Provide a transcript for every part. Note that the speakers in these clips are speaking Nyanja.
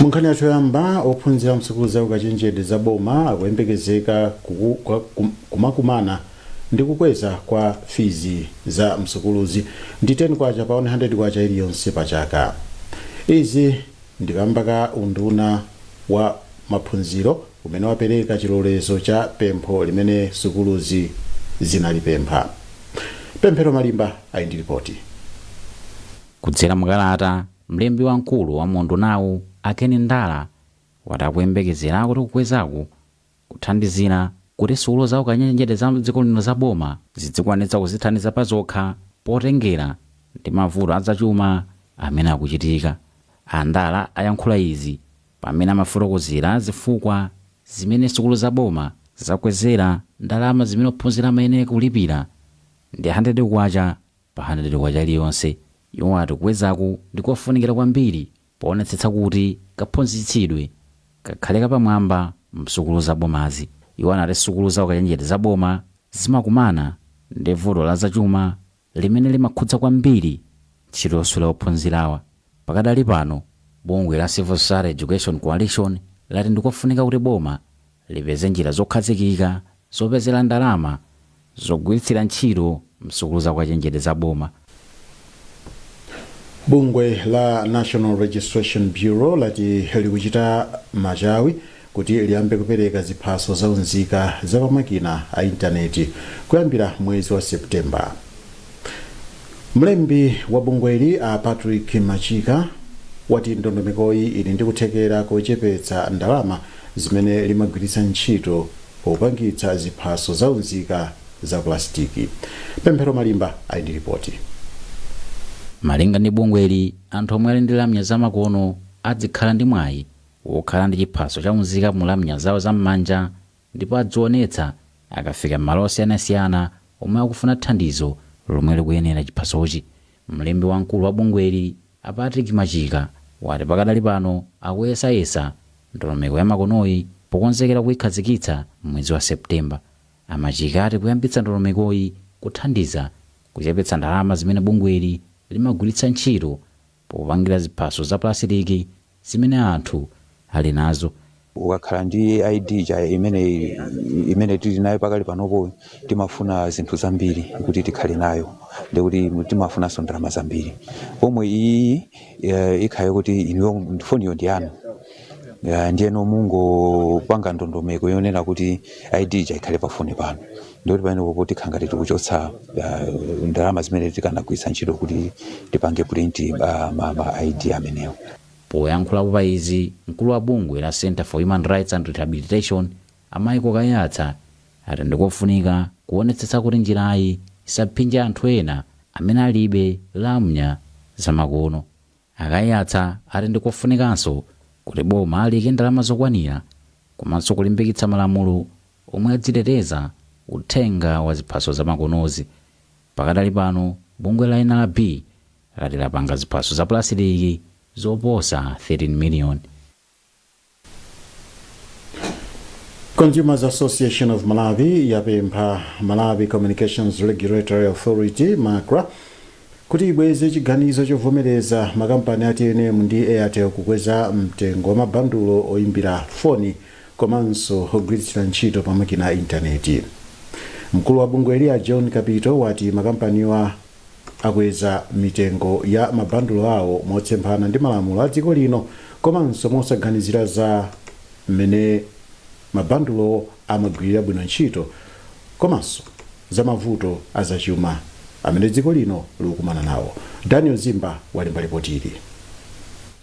Munkhani yathu yoyamba ophunzira msukulu za ukachenjede za boma akuyembekezeka kumakumana ndi kukweza kwa fizi za msukuluzi ndi 10 kwacha pa 100 kwacha iliyonse pa chaka. Izi ndikamba ka unduna wa maphunziro umene wapereka chilolezo cha pempho limene sukuluzi zinalipempha. Pemphero Malimba ali ndi ripoti. Kudzera mukalata mlembi wamkulu wa mundunawu Akeni Ndala watakuyembekezera kuti kukwezaku kuthandizira kuti sukulu za ukachenjede za dziko lino za boma zizikwanitsa kuzithandiza pa zokha potengera ndi mavuto azachuma amene akuchitika. Andala ayankhula izi pamene amafotokozera zifukwa zimene sukulu za boma zakwezera ndalama zimene ophunzira amayenera kulipira ndi 100 kwacha pa 100 kwacha iliyonse. Iwo ati kukwezaku ndikofunikira kwambiri poonetsetsa kuti kaphunzitsidwe kakhale kapamwamba msukulu za bomazi. Iwo anati sukulu za ukachenjede za boma zimakumana ndi vuto la zachuma limene limakhudza kwambiri ntchito ya ophunzirawa. Pakadali pano bungwe la Civil Society Education Coalition lati ndikofunika kuti boma lipeze njira zokhazikika zopezera ndalama zogwiritsira ntchito msukulu za ukachenjede za boma. Bungwe la National Registration Bureau lati likuchita machawi kuti liyambe kupereka ziphaso za unzika za pamakina a intaneti kuyambira mwezi wa Septemba. Mlembi wa bungweli a Patrick Machika wati ndondomekoyi ili ndi kuthekera kochepetsa ndalama zimene limagwiritsa ntchito popangitsa ziphaso za unzika za plastiki. Pemphero Malimba ali ndi ripoti. Malinga ndi bungweli, anthu omwe ali ndi lamya zamakono adzikhala ndi mwayi wokhala ndi chiphaso cha unzika mu lamya zawo zam'manja ndipo adzionetsa akafika m'malo osiyanasiyana omwe akufuna thandizo lomwe likuyenera chiphasochi. Mlembi wamkulu wa bungweli a Patrick Machika wati pakadali pano akuyesayesa ndondomeko ya makonoyi pokonzekera kuyikhazikitsa mwezi wa Septemba. Amachika ati kuyambitsa ndondomekoyi kuthandiza kuchepetsa ndalama zimene bungweli limagwiritsa ntchito popangira ziphaso za plasitiki zimene anthu ali nazo. Ukakhala ndi ID imene tili nayo pakali panopo timafuna zinthu zambiri kuti tikhale nayo ndikuti timafunanso ndalama zambiri. Pomwe iyi ikhaye kuti iniyo foniyo ndi yanu ndiyeno mungopanga ndondomeko yonena kuti ID ikhale pafoni pano ndikuti pamene kuti khangati tikuchotsa ndalama zimene tikanagwiritsa ntchito kuti tipange print ma ID amenewo. Poyankhulapo pa izi, mkulu wa bungwe la Center for Human Rights and Rehabilitation Amaiko Kayatsa ati ndikofunika kuonetsetsa kuti njirayi isaphinje anthu ena amene alibe lamya zamakono. Akayatsa ati ndikofunikanso kuti boma alike ndalama zokwanira komanso kulimbikitsa malamulo omwe adziteteza uthenga wa ziphaso zamakonozi. Pakadali pano bungwe la NLB lati lapanga ziphaso za plasitiki zoposa 13 million. Consumers Association of Malawi yapempha Malawi Communications Regulatory Authority MACRA kuti ibweze chiganizo chovomereza makampani a TNM ndi Airtel kukweza mtengo wa mabandulo oyimbira foni komanso ogwiritsira ntchito pa makina a intaneti. Mkulu wa bungweli a John Kapito wati makampaniwa akweza mitengo ya mabandulo awo motsemphana ndi malamulo a dziko lino komanso mosaganizira za mmene mabandulo amagwirira bwino ntchito komanso za mavuto azachuma amene dziko lino likukumana nawo. Daniel Zimba walemba ripoti ili.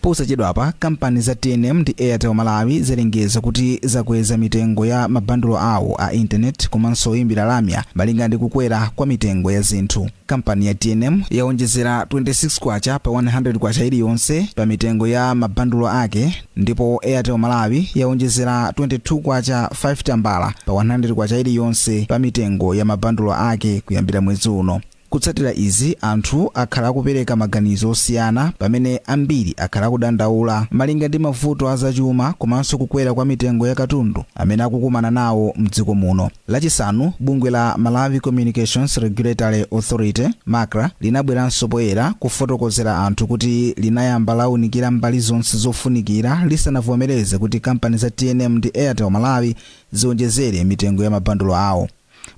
Posachedwapa kampani za TNM ndi Airtel Malawi zalengeza kuti zakweza mitengo ya mabandulo awo a internet komanso oyimbira lamya malinga ndi kukwera kwa mitengo ya zinthu. Kampani ya TNM yaonjezera 26 kwacha pa 100 kwacha iliyonse pa mitengo ya mabandulo ake, ndipo Airtel Malawi yaonjezera 22 kwacha 5 tambala pa 100 kwacha iliyonse pa mitengo ya mabandulo ake kuyambira mwezi uno. Kutsatira izi, anthu akhala kupereka maganizo osiyana pamene ambiri akhala kudandaula malinga ndi mavuto azachuma komanso kukwera kwa mitengo ya katundu amene akukumana nawo mdziko muno. Lachisanu, bungwe la Malawi Communications Regulatory Authority MACRA linabweranso poyera kufotokozera anthu kuti linayamba launikira mbali zonse zofunikira lisanavomereze kuti kampani za TNM ndi Airtel Malawi ziwonjezere mitengo ya mabandulo awo.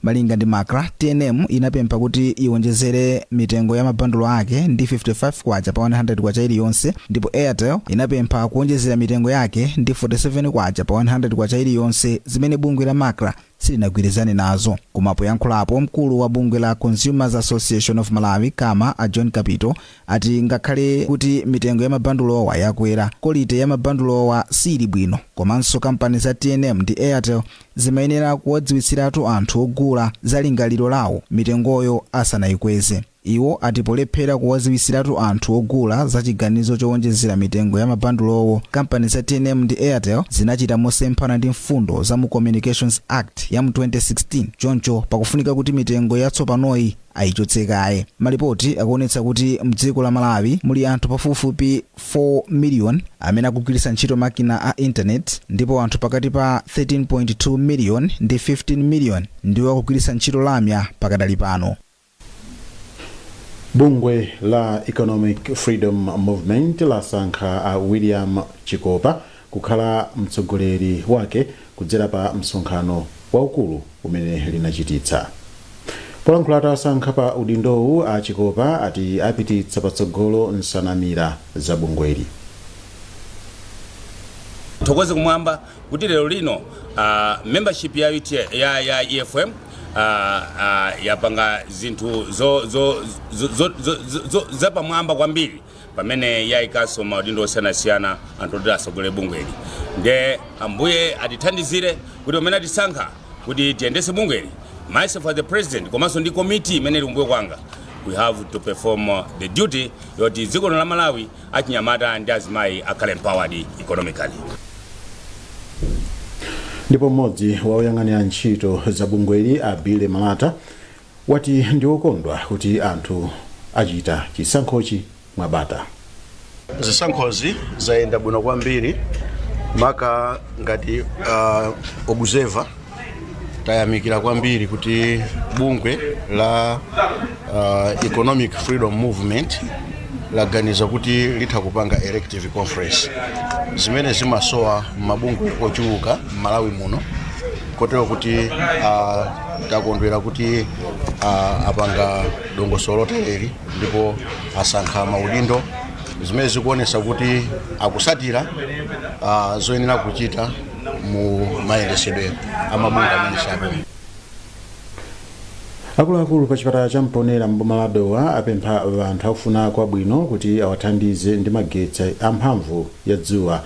Malinga ndi MACRA, TNM inapempha kuti iwonjezere mitengo ya mabandulo ake ndi 55 kwacha pa 100 kwacha iliyonse, ndipo Airtel inapempha kuwonjezera mitengo yake ndi 47 kwacha pa 100 kwacha iliyonse, zimene bungwe la MACRA silinagwirizane nazo. Kumapoyankhulapo mkulu wa bungwe la Consumers Association of Malawi kama a John Capito ati ngakhale kuti mitengo ya mabandulowa yakwera, quality ya mabandulowa sili bwino, komanso kampani za TNM ndi Airtel zimayenera kuwadziwitsiratu anthu ogula za lingaliro lawo mitengoyo asanayikweze. Iwo ati polephera kuwadziwitsiratu anthu ogula za chiganizo chowonjezera mitengo ya mabandulowo, kampani za TNM ndi Airtel zinachita mosemphana ndi mfundo za mu Communications Act ya mu 2016. Choncho pakufunika kuti mitengo yatsopanoyi ayichotsekaye. Malipoti akuonetsa kuti mdziko la Malawi muli anthu pafupifupi 4 million amene akugwiritsa ntchito makina a internet, ndipo anthu pakati pa 13.2 million ndi 15 million ndiwo akugwiritsa ntchito lamya pakadali pano. Bungwe la Economic Freedom Movement lasankha William Chikopa kukhala mtsogoleri wake kudzera pa msonkhano waukulu umene linachititsa. Polankhula atasankha pa udindowu, a Chikopa ati apititsa patsogolo nsanamira za bungweli. Thokoze kumwamba kuti lero lino membership ya EFM yapanga zinthu zapamwamba kwambiri pamene yayikaso maudindo osiyanasiyana anthu oti asogolere bungweli. Nde ambuye atithandizire kuti pamene atisankha kuti tiyendese bungweli, myself as the president komanso ndi committee imene ili kumbuyo kwanga, we have to perform the duty yoti dziko la Malawi achinyamata ndi azimayi akhale empowered economically. Ndipo mmodzi wa oyang'anira ntchito za bungweli Abile Malata wati ndi okondwa kuti anthu achita chisankhochi mwabata. Zisankhozi zayenda bwino kwambiri, maka ngati observer tayamikira kwambiri kuti bungwe la Economic Freedom Movement laganiza kuti litha kupanga elective conference zimene zimasowa mabungwe ochuluka Malawi muno, kotero kuti takondwera kuti apanga dongosolo tayeri ndipo asankha maudindo zimene zikuonesa kuti akusatira zoyenera kuchita mu mayendesedwe amabungwe amene sapo. Akuluakulu pa chipatala cha Mponera m'boma la Dowa apempha anthu akufuna kwabwino kuti awathandize ndi magetsi amphamvu ya dzuwa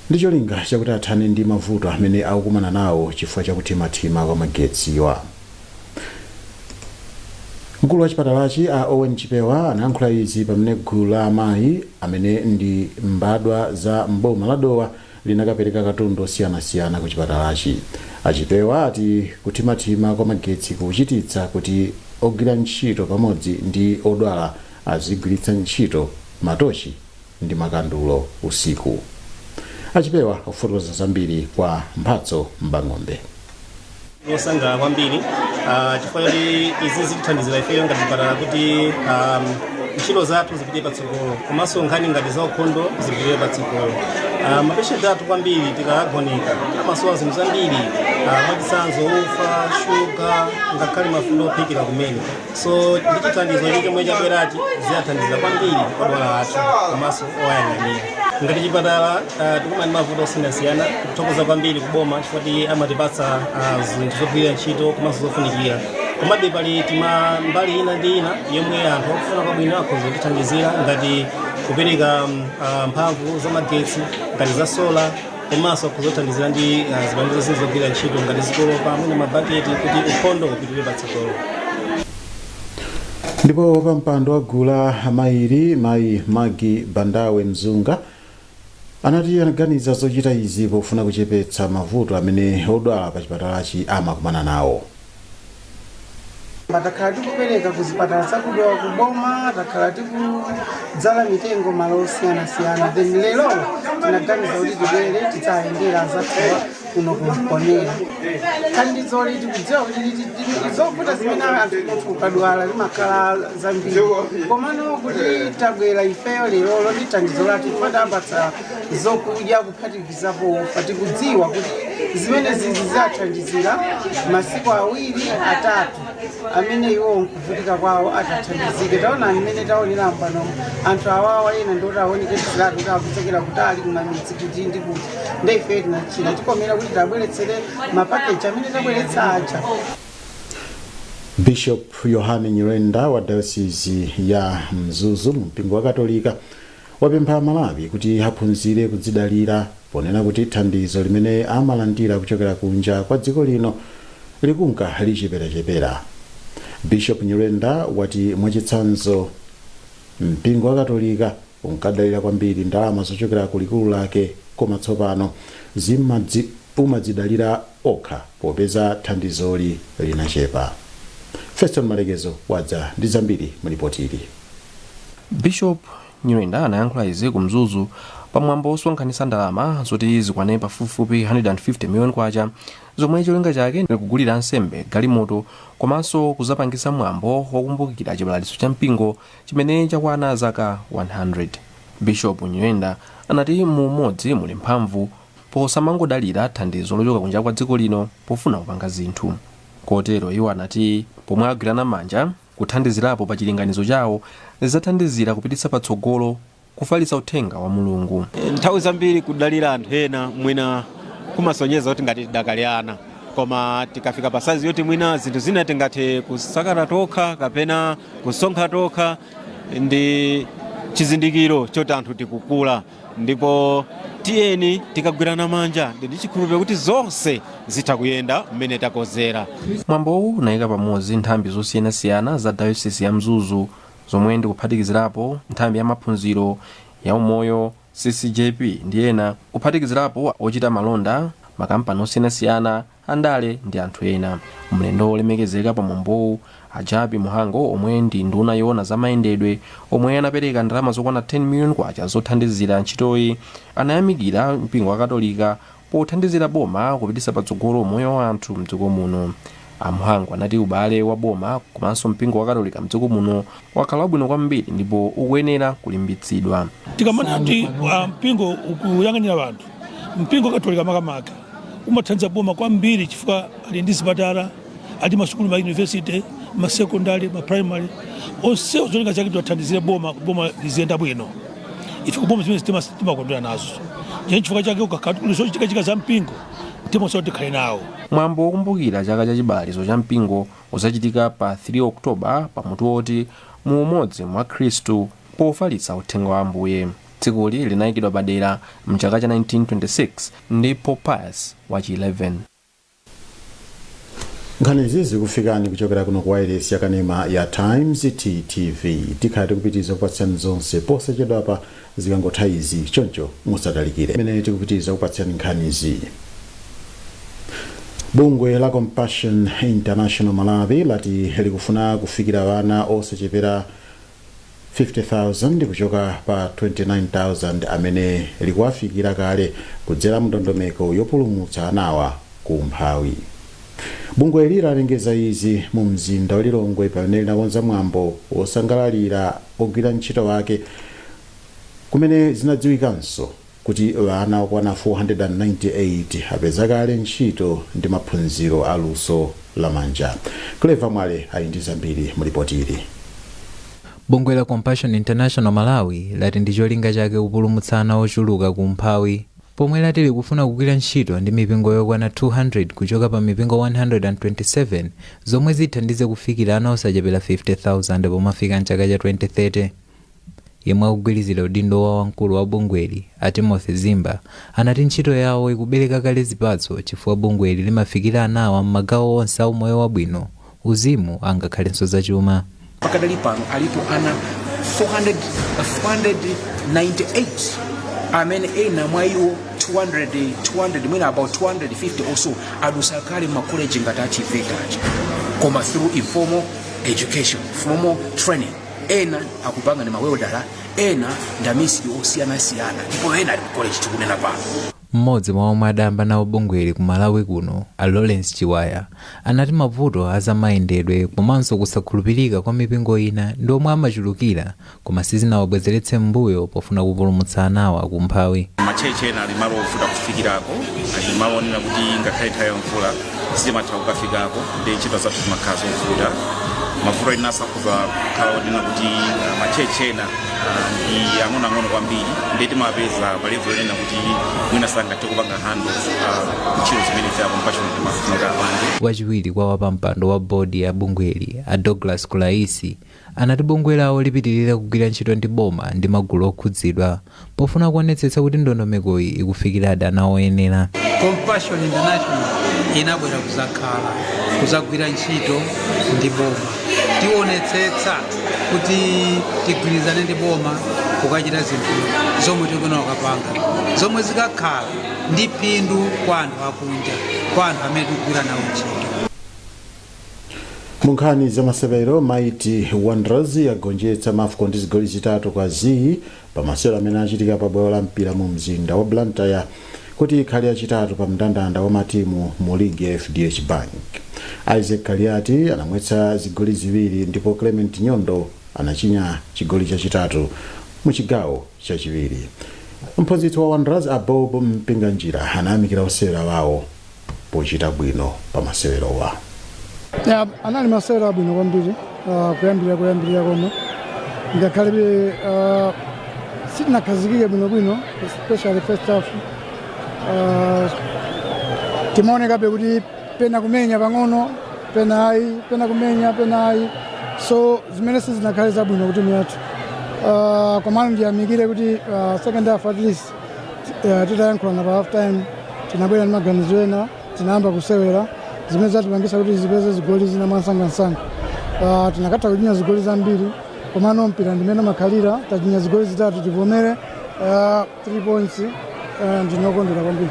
ndi cholinga chakuti athane ndi mavuto amene akukumana nawo chifukwa chakuthimathima kwa magetsiwa. Mkulu wa chipatalachi a Owen Chipewa anayankhula izi pamene gulu la amayi amene ndi mbadwa za m'boma la Dowa linakapereka katundu osiyanasiyana ku chipatalachi. Achipewa ati kuthimathima kwa magetsi kuchititsa kuti ogwira ntchito pamodzi ndi odwala azigwiritsa ntchito matochi ndi makandulo usiku. Achipewa kufotokoza zambiri kwa Mphatso Mbang'ombe. Osanga kwambiri chifukwa kuti izi zithandizira ifeyo ngati chipatala kuti ntchito zathu zipite patsogolo, komanso nkhani ngati za ukhondo zipite patsogolo. Mapeshenti athu kwambiri tikagonika amasowa zinthu zambiri, mwachitsanzo ufa, shuga, ngakhale mafuta ophikira kumene. So ndi chithandizo ichi chomwe chabwerachi ziyathandiza kwambiri odwala athu komanso oyang'anira. Ngati chipatala tikumana ndi mavuto osiyanasiyana, tikuthokoza kwambiri kuboma chifukwa kuti amatipatsa zinthu zogwirira ntchito komanso zofunikira. Komabe pali tima mbali ina ndi ina yomwe anthu akufuna kwabwino akhoza kutithandizira ngati kupereka mphamvu za magetsi ngati za sola, komanso kuzothandizira ndi zipangizo zina zogwirira ntchito ngati zikolo pamwe na mabaketi kuti ukhondo upitire patsogolo. Ndipo pa mpando wa gulu la amayi mayi Magi Bandawe Mzunga anati anaganiza zochita izi pofuna kuchepetsa mavuto amene odwala pa chipatalachi amakumana nawo. Batakhala tikupereka kuzipatala zakudwa kuboma, takhala tikudzala mitengo malo osiyanasiyana. Then lero tinaganiza kuti tibwere tidzayendera azathuwa kuno kumponera. Thandizo tikudziwa kuti zovuta zimene anthu ukadwala limakhala zambiri. Komano kuti tabwera ifeyo lero ndi thandizo lathu fatapatsa zokudya kuphatikizapo tikudziwa kuti zimene zizathandizira masiku 2-3 amene iwo nkuvutika kwawo atathandizike. Taona amene taonera pano anthu awawa ena ndoti aoneketsera kuti akuchokera kutali kumamidzi kuti ndi kuti ndeife tinachina tikomera kuti tabweretsere mapakeji amene tabweretsa aja. Bishop Yohane Nyirenda wa Diocese ya Mzuzu mpingo wa Katolika wapempha Malawi kuti aphunzire kudzidalira ponena kuti thandizo limene amalandira kuchokera kunja kwa dziko lino likunka lichiperachepera. Bishop Nyirenda wati mwachitsanzo mpingo wa Katolika unkadalira kwambiri ndalama zochokera ku likulu lake, koma tsopano umadzidalira okha popeza thandizoli linachepa. Feston Malegezo wadza ndi zambiri mulipotili. Bishop Nyirenda anayankhula izi ku Mzuzu pamwambo osonkhanitsa ndalama zoti zikwane pafupifupi 150 million kwacha zomwe cholinga chake ndi kugulira ansembe galimoto komanso kuzapangisa mwambo wokumbukira chibalaliso cha mpingo chimene chakwana zaka 100. Bishop Nyirenda anati mumodzi muli mphamvu posamangodalira thandizo lochoka kunja kwa dziko lino pofuna kupanga zinthu. Kotero iwo anati pomwe agwirana manja kuthandizirapo pa chilinganizo chawo zizathandizira kupititsa patsogolo kufalitsa uthenga wa Mulungu. Nthawi zambiri kudalira anthu ena mwina kumasonyeza kuti ngati tidakaliana, koma tikafika pasazi yoti mwina zinthu zina tingathe kusakana tokha kapena kusonkha tokha ndi chizindikiro choti anthu tikukula, ndipo tiyeni tikagwirana manja ndi chikhulupiriro kuti zonse zitha kuyenda mmene takozera. Mwambowu unayika pamodzi nthambi zosiyanasiyana za Diocese ya Mzuzu zomwe ndi kuphatikizirapo nthambi ya maphunziro ya umoyo CCJP ndi ena, kuphatikizirapo ochita malonda, makampani osiyanasiyana, andale ndi anthu ena. Mlendo olemekezeka pa mwambowu Ajabi Muhango omwe ndi nduna yoona za mayendedwe omwe anapereka ndalama zokwana 10 million kwacha zothandizira ntchitoyi anayamikira mpingo wa Katolika pothandizira boma kupititsa patsogolo moyo wa anthu mdziko muno. Amuhango anati ubale wa boma komanso mpingo wa Katolika mdziko muno wakhala wabwino kwambiri ndipo ukuyenera kulimbitsidwa. Tikamana kuti mpingo ukuyang'anira anthu, mpingo Katolika makamaka umathandiza boma kwambiri chifukwa ali ndi zipatala, ali masukulu ma university, ma secondary, ma primary, onse zolinga chake tiwathandizire boma liziyenda bwino. Ife kuboma zimene timakondwera nazo. Chifukwa chake ukakhala kulizochitika za mpingo timoso tikhale nawo. Mwambo wokumbukira chaka cha chibalalizo cha mpingo uzachitika pa 3 Oktoba pamutu woti mu umodzi mwa Khristu pofalitsa uthenga wa Ambuye. Tsikuli linayikidwa padera mchaka cha 1926 ndi Pope Pius wachi 11. Nkhanizi zikufikani kuchokera kuno kwa wireless ya kanema ya Times TTV. Tikhale kupitiriza kupatsani zonse posachedwa pa zikangotha izi choncho musatalikire. Imene tikupitiriza kupatsani nkhanizi. Bungwe la Compassion International Malawi lati likufuna kufikira wana osachepera 50,000 kuchoka pa 29,000 amene likuwafikira kale kudzera mndondomeko yopulumutsa anawa ku umphawi. Bungwe hili lalengeza izi mu mzinda wa Lilongwe pamene linakonza mwambo wosangalalira ogwira ntchito wake kumene zinadziwikanso kuti wana okwana 498 apeza kale ntchito ndi maphunziro aluso lamanja. Clever Mwale ali ndi zambiri mulipotili. Bungwe la Compassion International Malawi lati ndi cholinga chake kupulumutsa ana ochuluka ku umphawi, pomwe lati likufuna kugwira ntchito ndi mipingo yokwana 200 kuchoka pa mipingo 127 zomwe zithandize kufikira ana osachepera 50,000 pomafika mchaka cha 2030. Yemwe akugwirizira udindo wa wamkulu wa bungweli Timothy Zimba anati ntchito yawo ikubereka kale zipatso chifukwa bungweli limafikira anawa m'magawo onse a umoyo wabwino, uzimu angakhalenso zachuma. Pakadali pano alipo ana 498 amene ena mwa iwo 200 mwina about 250 also adusakale ma college ngati achivekachi koma through informal education, formal training. Ena akupanga ni maweldala, ena ndamisiri osiyana-siyana ndipo ena ali ku college tikunena pano. Mmodzi mwa omwe adayamba nawo bungweli ku Malawi kuno, a Lawrence Chiwaya, anati mavuto azamayendedwe komanso kusakhulupirika kwa mipingo ina ndi omwe amachulukira koma sizinawabwezeretse m'mbuyo pofuna kupulumutsa anawa ku mphawi. Macheche ena ali malo ofuta kufikirako, ali malo onena kuti ngakhale nthawi ya mvula sizimatha kukafikako ndi ntchito zathu zimakhala zovuta. Mavuto ena asakhuza kukhala onena kuti macheche ena ndi ang'onoang'ono kwambiri ndi timapeza pa level onena kuti mwina sangathe kupanga handle ntchito zimene za compassion timafuna pange. Wachiwiri kwa wapampando wa bodi ya bungweli, a Douglas Kulaisi, anati bungwe lawo lipitirira kugwira ntchito ndi boma ndi magulu okhudzidwa pofuna kuonetsetsa kuti ndondomekoyi ikufikira adana oyenera. Compassion International inabwera kuzagwira ntchito ndi boma tionetsetsa kuti tigwirizane ndi boma kukachita zinthu zomwe tikuna ukapanga zomwe zikakhala ndi phindu kwa anthu akunja, kwa anthu amene tikugwira nawo ntchito. Munkhani za masewero, Mighty Wanderers yagonjetsa Mafco ndi zigoli zitatu kwa zii pa masewero amene achitika pa bwalo la mpira mu mzinda wa Blantyre kuti ikhale yachitatu pa mndandanda wa matimu mu ligi ya FDH Bank. Isaac Kaliati anamwetsa zigoli ziwiri ndipo Clement Nyondo anachinya chigoli chachitatu mu chigawo chachiwiri. Mphunzitsi wa Wanderers Bob Mpinganjira anayamikira osewera wawo pochita bwino pa masewero wa. Anali masewera abwino kwambiri kuyambirira komwe ngakhale sitinakhazikike bwino especially first half. Timaonekabe kuti pena kumenya pang'ono, pena kumenya, so zimene sizinakhale zabwino kuti miyathu. Komano ndiyamikire kuti second half at least titayankhulana pa half time tinabwera ndi maganizo ena, tinayamba kusewera zimene zatipangisa kuti zipeze zigoli zina mwansangansanga. Tinakatha kuchinya zigoli zambiri komano mpira ndimene makhalira tachinya zigoli zitatu tivomere 3 points ndinokondera kwambiri.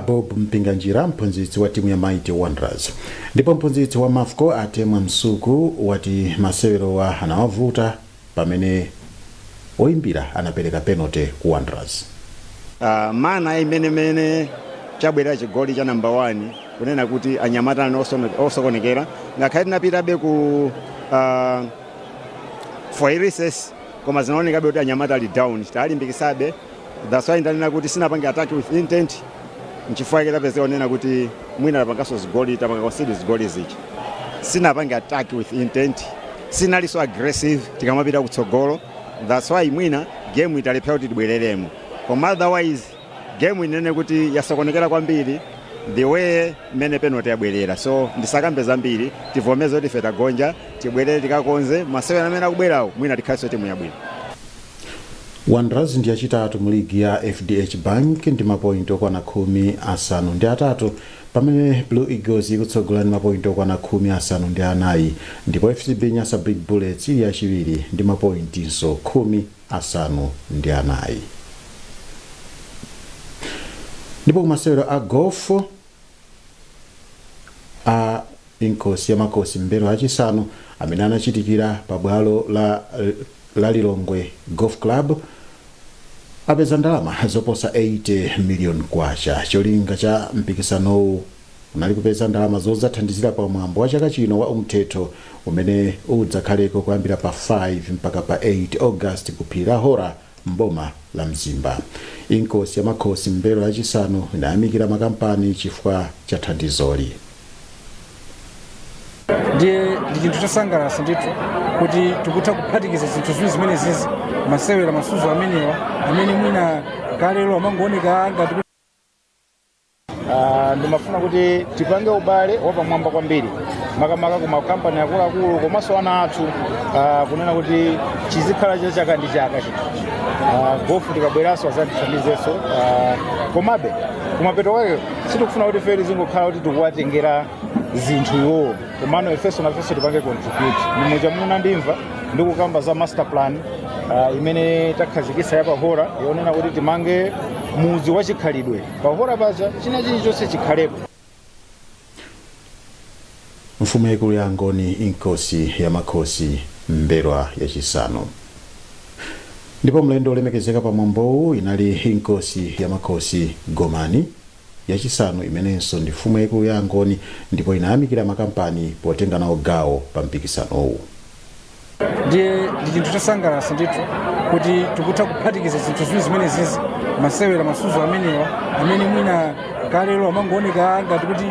Bob Mpinganjira, mphunzitsi wa timu ya Mighty Wanderers. Ndipo mphunzitsi wa Mafco Atemwa Msuku wati masewero wa anawavuta pamene oyimbira anapereka penalty ku Wanderers. Mana imene chabwera chigoli cha number 1 kunena kuti anyamata osokonekera ngakhale tinapitabe ku for recess koma zinaonekabe kuti anyamata ali down talimbikitsabe. That's why ndanena kuti sinapange attack with intent nchifukwa tapeza onena kuti mwina lapangaso zigoli tapanga concede zigoli zichi. Sinapange attack with intent, sinali so aggressive tikamapita kutsogolo. That's why mwina game italephera kuti tibwereremo. Koma otherwise game inene kuti yasokonekera kwambiri the way mene penalty yabwerera. So ndisakambe zambiri tivomeze kuti feta gonja tibwerere tikakonze masewera amene akubwerawo mwina tikhalenso timu yabwino. Wanderers ndi yachitatu mu ligi ya FDH Bank ndi mapointi okwana 53 pamene Blue Eagles ikutsogola ndi mapointi okwana 54 ndipo FCB Nyasa Big Bullets ili yachiwiri ndi mapointinso 54. Ndipo kumasewero a golf a inkosi ya makosi mbero achisanu amene anachitikira pa bwalo la Lilongwe Golf Club apeza ndalama zoposa 80 million kwacha. Cholinga cha mpikisanowu unali kupeza ndalama zozathandizira pa mwambo wa chaka chino wa umthetho umene udzakhaleko kuyambira pa 5 mpaka pa 8 August ku phiri la Hora mboma la Mzimba. Inkosi ya makosi mbero achisanu inayamikira makampani chifukwa cha thandizoli. Ndi chinthu chosangalatsa ndithu kuti tikutha kuphatikiza zinthu zimene zizi masewera masuzo amenewa amene mwina kalelo amangooneka ngati ndimafuna kuti tipange ubale wapamwamba kwambiri makamaka ku makampani akuluakulu komanso ana athu kunena kuti chizikhala chaka ndi chaka chino gofu tikabweranso azatithandizenso komabe kumapeto kwake sitikufuna kuti feri zingokhala kuti tikuwatengera zinthu iwo komano ifenso nafenso tipange contribute. Mmoja muna ndimva ndikukamba za master plan imene takhazikitsa ya pahora yonena kuti timange muzi wa chikhalidwe pahora paja china chilichonse chikhalepo. Mfumu yaikulu ya Ngoni inkosi ya makhosi Mberwa yachisanu. Ndipo mlendo olemekezeka pa mwambowu inali inkosi ya makhosi Gomani yachisanu imenenso ndi mfumu yaikulu ya Ngoni, ndipo inayamikira makampani potenga nawo gawo pa mpikisanowu. Ndiye ndi chinthu chosangalatsa ndithu kuti tikutha kuphatikiza zinthu ziwiri zimenezi masewera masuzo amenewa amene mwina kalelo amangooneka ngati kuti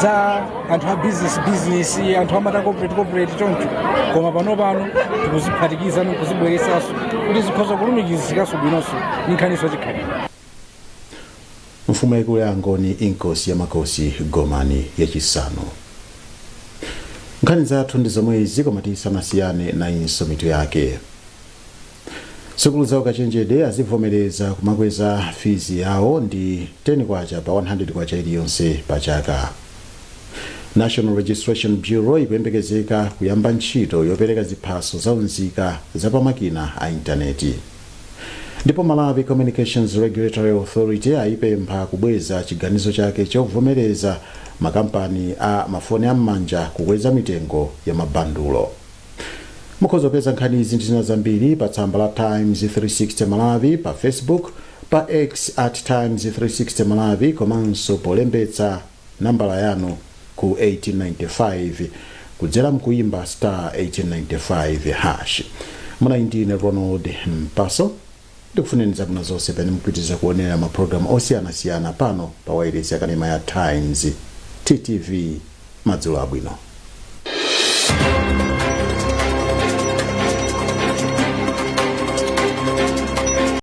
za anthu a business anthu amata corporate choncho, koma pano tikuziphatikiza nikuzibweretsanso kuti zikhoza kulumikizikaso bwinonso ndi nkhaniso yachikhalidwe. Mfumu yaikulu ya Ngoni inkosi ya makhosi Gomani yachisanu. Nkhani zathu ndi zomwezi koma tisanasiyane na inso mitu yake. Sukulu za ukachenjede azivomereza kumakweza fizi yawo ndi 10 kwacha pa 100 kwacha iliyonse pa chaka. National Registration Bureau ikuyembekezeka kuyamba ntchito yopereka ziphaso za unzika za pamakina a intaneti. Ndipo Malawi Communications Regulatory Authority ayipempha kubweza chiganizo chake chovomereza makampani a mafoni am'manja kukweza mitengo ya mabandulo. Mukhoza kupeza nkhani izi ndi zina zambiri pa tsamba la Times 360 Malawi, pa Facebook, pa X @Times360 Malawi, komanso polembetsa nambala yanu ku 1895 kudzera mkuimba *1895#. Muna indine Ronald Mpaso ndikufuneni zabwino zonse pene mukupitiriza kuonera maprogramu osiyanasiyana pano pa wailesi yakanema ya Times TTV. Madzulo abwino.